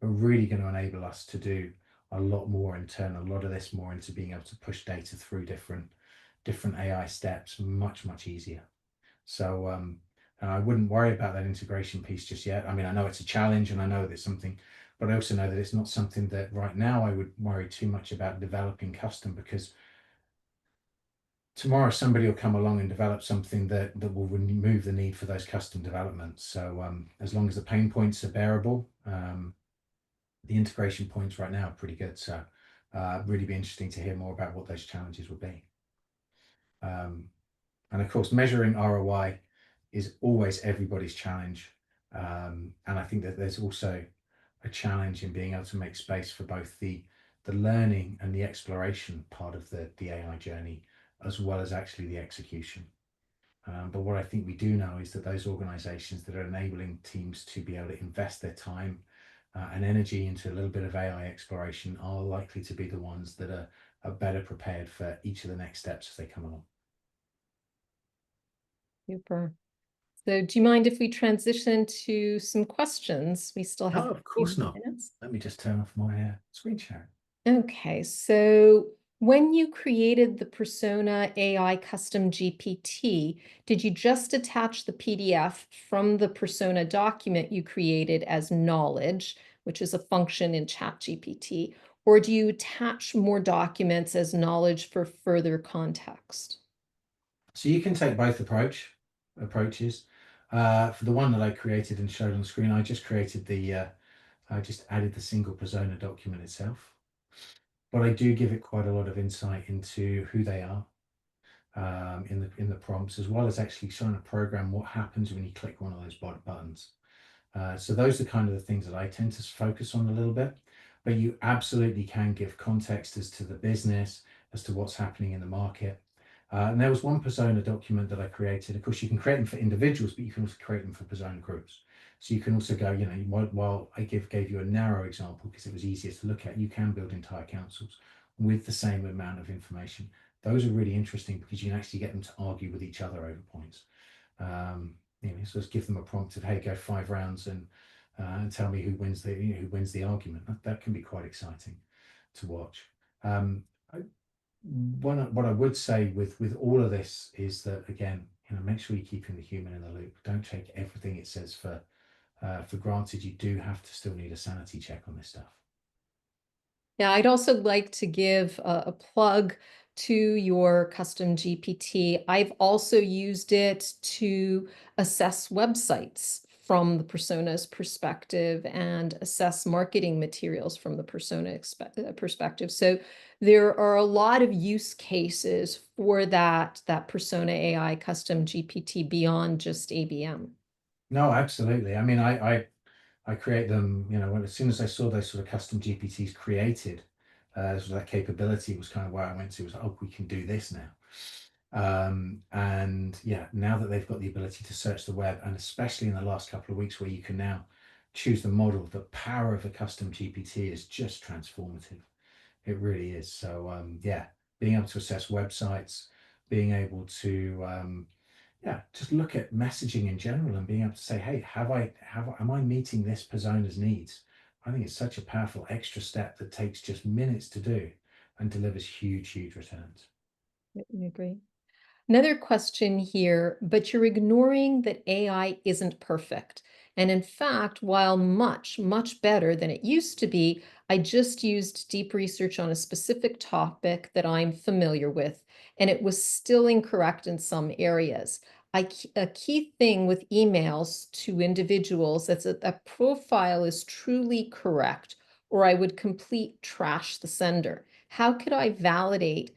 are really going to enable us to do a lot more and turn a lot of this more into being able to push data through different AI steps much easier. So I wouldn't worry about that integration piece just yet. I mean, I know it's a challenge, and I know that it's something, but I also know that it's not something that right now I would worry too much about developing custom, because tomorrow somebody will come along and develop something that will remove the need for those custom developments. So as long as the pain points are bearable, the integration points right now are pretty good. So really be interesting to hear more about what those challenges will be. And of course, measuring ROI is always everybody's challenge. And I think that there's also a challenge in being able to make space for both the learning and the exploration part of the AI journey, as well as actually the execution. But what I think we do know is that those organizations that are enabling teams to be able to invest their time and energy into a little bit of AI exploration are likely to be the ones that are better prepared for each of the next steps as they come along. Super. So do you mind if we transition to some questions? We still have Oh, a of course few not. minutes. Let me just turn off my screen share. Okay, so when you created the Persona AI Custom GPT, did you just attach the PDF from the Persona document you created as knowledge, which is a function in ChatGPT, or do you attach more documents as knowledge for further context? So you can take both approaches. For the one that I created and showed on screen, I just created I just added the single persona document itself. But I do give it quite a lot of insight into who they are in the prompts, as well as actually trying to program what happens when you click one of those buttons. So those are kind of the things that I tend to focus on a little bit, but you absolutely can give context as to the business, as to what's happening in the market. And there was one persona document that I created. Of course, you can create them for individuals, but you can also create them for persona groups. So you can also go, while I gave you a narrow example because it was easier to look at, you can build entire councils with the same amount of information. Those are really interesting because you can actually get them to argue with each other over points. So just give them a prompt of, hey, go 5 rounds and tell me who wins the argument. That can be quite exciting to watch. What I would say with all of this is that, again, make sure you're keeping the human in the loop. Don't take everything it says for granted. You do have to still need a sanity check on this stuff. Yeah, I'd also like to give a plug to your custom GPT. I've also used it to assess websites from the persona's perspective and assess marketing materials from the perspective. So there are a lot of use cases for that Persona AI custom GPT beyond just ABM. No, absolutely. I mean, I create them, as soon as I saw those sort of custom GPTs created, so that capability was kind of where I went to, was like, oh, we can do this now. And yeah, now that they've got the ability to search the web, and especially in the last couple of weeks where you can now choose the model, the power of a custom GPT is just transformative. It really is. So yeah, being able to assess websites, being able to just look at messaging in general and being able to say, hey, am I meeting this persona's needs? I think it's such a powerful extra step that takes just minutes to do and delivers huge returns. I agree. Another question here, but you're ignoring that AI isn't perfect. And in fact, while much better than it used to be, I just used deep research on a specific topic that I'm familiar with, and it was still incorrect in some areas. A key thing with emails to individuals that's a profile is truly correct, or I would complete trash the sender. How could I validate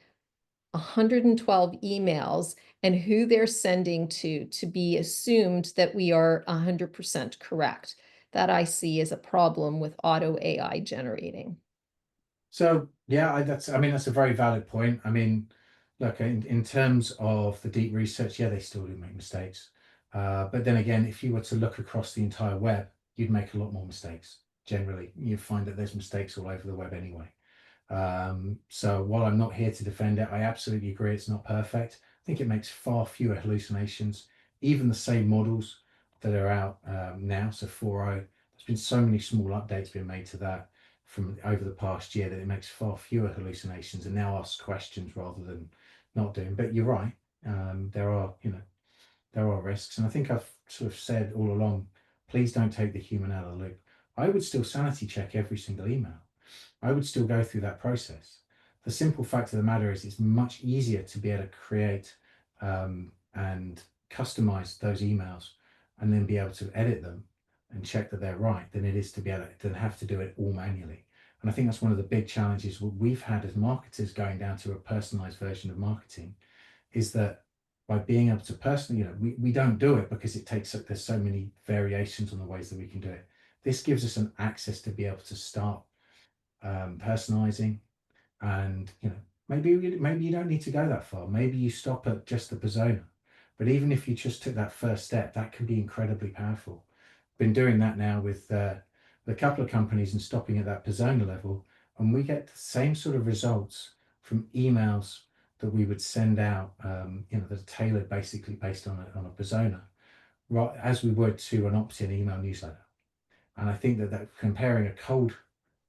112 emails and who they're sending to be assumed that we are 100% correct? That I see as a problem with auto AI generating. So yeah, that's a very valid point. I mean, look, in terms of the deep research, yeah, they still do make mistakes. But then again, if you were to look across the entire web, you'd make a lot more mistakes. Generally, you'd find that there's mistakes all over the web anyway. So while I'm not here to defend it, I absolutely agree it's not perfect. I think it makes far fewer hallucinations. Even the same models that are out now, so 4.0, there's been so many small updates being made to that from over the past year that it makes far fewer hallucinations and now asks questions rather than not doing. But you're right, there are risks, and I think I've sort of said all along, please don't take the human out of the loop. I would still sanity check every single email. I would still go through that process. The simple fact of the matter is it's much easier to be able to create and customize those emails and then be able to edit them and check that they're right than it is to be able to have to do it all manually. And I think that's one of the big challenges we've had as marketers going down to a personalized version of marketing is that by being able to personally, we don't do it because there's so many variations on the ways that we can do it. This gives us an access to be able to start personalizing, and maybe you don't need to go that far. Maybe you stop at just the persona, but even if you just took that first step, that can be incredibly powerful. Been doing that now with a couple of companies and stopping at that persona level, and we get the same sort of results from emails that we would send out, that are tailored basically based on a persona, right, as we would to an opt-in email newsletter. And I think that comparing a cold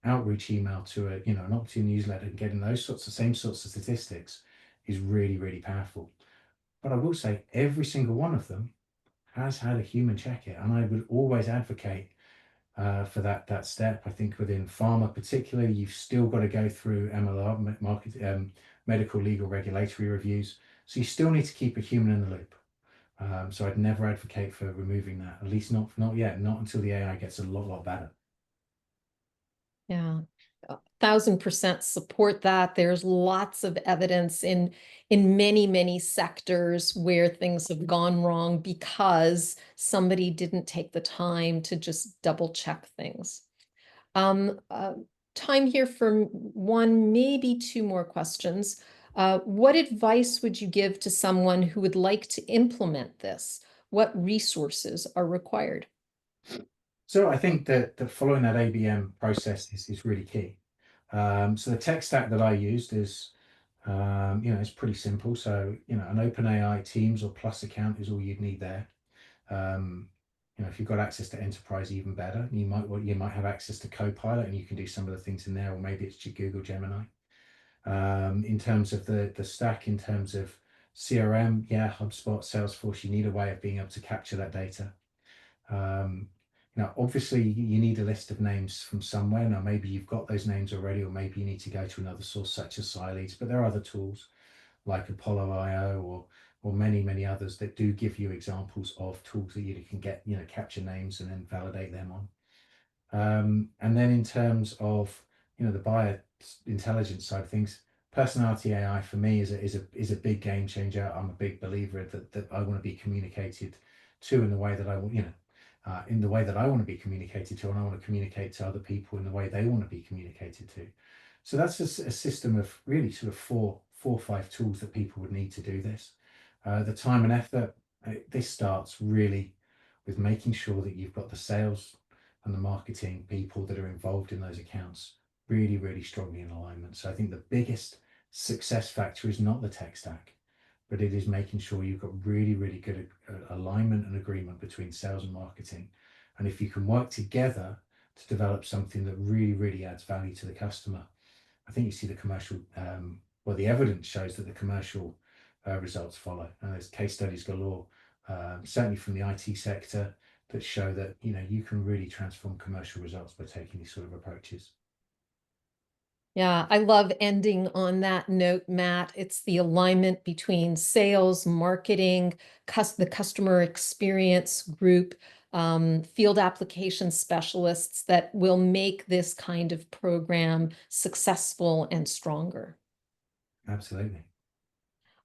outreach email to an opt-in newsletter and getting those same sorts of statistics is really, really powerful. But I will say every single one of them has had a human check it, and I would always advocate for that step. I think within pharma particularly, you've still got to go through MLR, medical, legal, regulatory reviews. So you still need to keep a human in the loop. So I'd never advocate for removing that, at least not yet, not until the AI gets a lot better. Yeah, 1,000% support that. There's lots of evidence in many sectors where things have gone wrong because somebody didn't take the time to just double check things. Time here for one, maybe two more questions. What advice would you give to someone who would like to implement this? What resources are required? So I think that following that ABM process is really key. So the tech stack that I used is, it's pretty simple. So, an OpenAI Teams or Plus account is all you'd need there. If you've got access to Enterprise, even better. You might have access to Copilot, and you can do some of the things in there, or maybe it's your Google Gemini. In terms of the stack, in terms of CRM, yeah, HubSpot, Salesforce, you need a way of being able to capture that data. Obviously you need a list of names from somewhere. Now, maybe you've got those names already, or maybe you need to go to another source such as Sileads, but there are other tools like Apollo.io or many others that do give you examples of tools that you can get, capture names and then validate them on. And then in terms of, the buyer intelligence side of things, personality AI for me is a big game changer. I'm a big believer that I want to be communicated to in the way that I want, in the way that I want to be communicated to, and I want to communicate to other people in the way they want to be communicated to. So that's a system of really sort of four or five tools that people would need to do this. The time and effort, this starts really with making sure that you've got the sales and the marketing people that are involved in those accounts really strongly in alignment. So I think the biggest success factor is not the tech stack, but it is making sure you've got really good alignment and agreement between sales and marketing. And if you can work together to develop something that really adds value to the customer, I think you see the commercial, the evidence shows that the commercial results follow. And there's case studies galore, certainly from the IT sector, that show that you can really transform commercial results by taking these sort of approaches. Yeah, I love ending on that note, Matt. It's the alignment between sales, marketing, the customer experience group, field application specialists that will make this kind of program successful and stronger. Absolutely.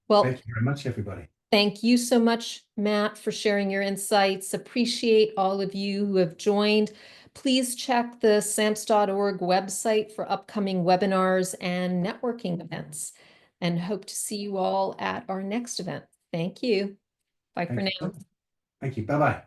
Well, thank you very much, everybody. Thank you so much, Matt, for sharing your insights. Appreciate all of you who have joined. Please check the SAMPS.org website for upcoming webinars and networking events, and hope to see you all at our next event. Thank you. Bye for now. Thank you. Bye-bye.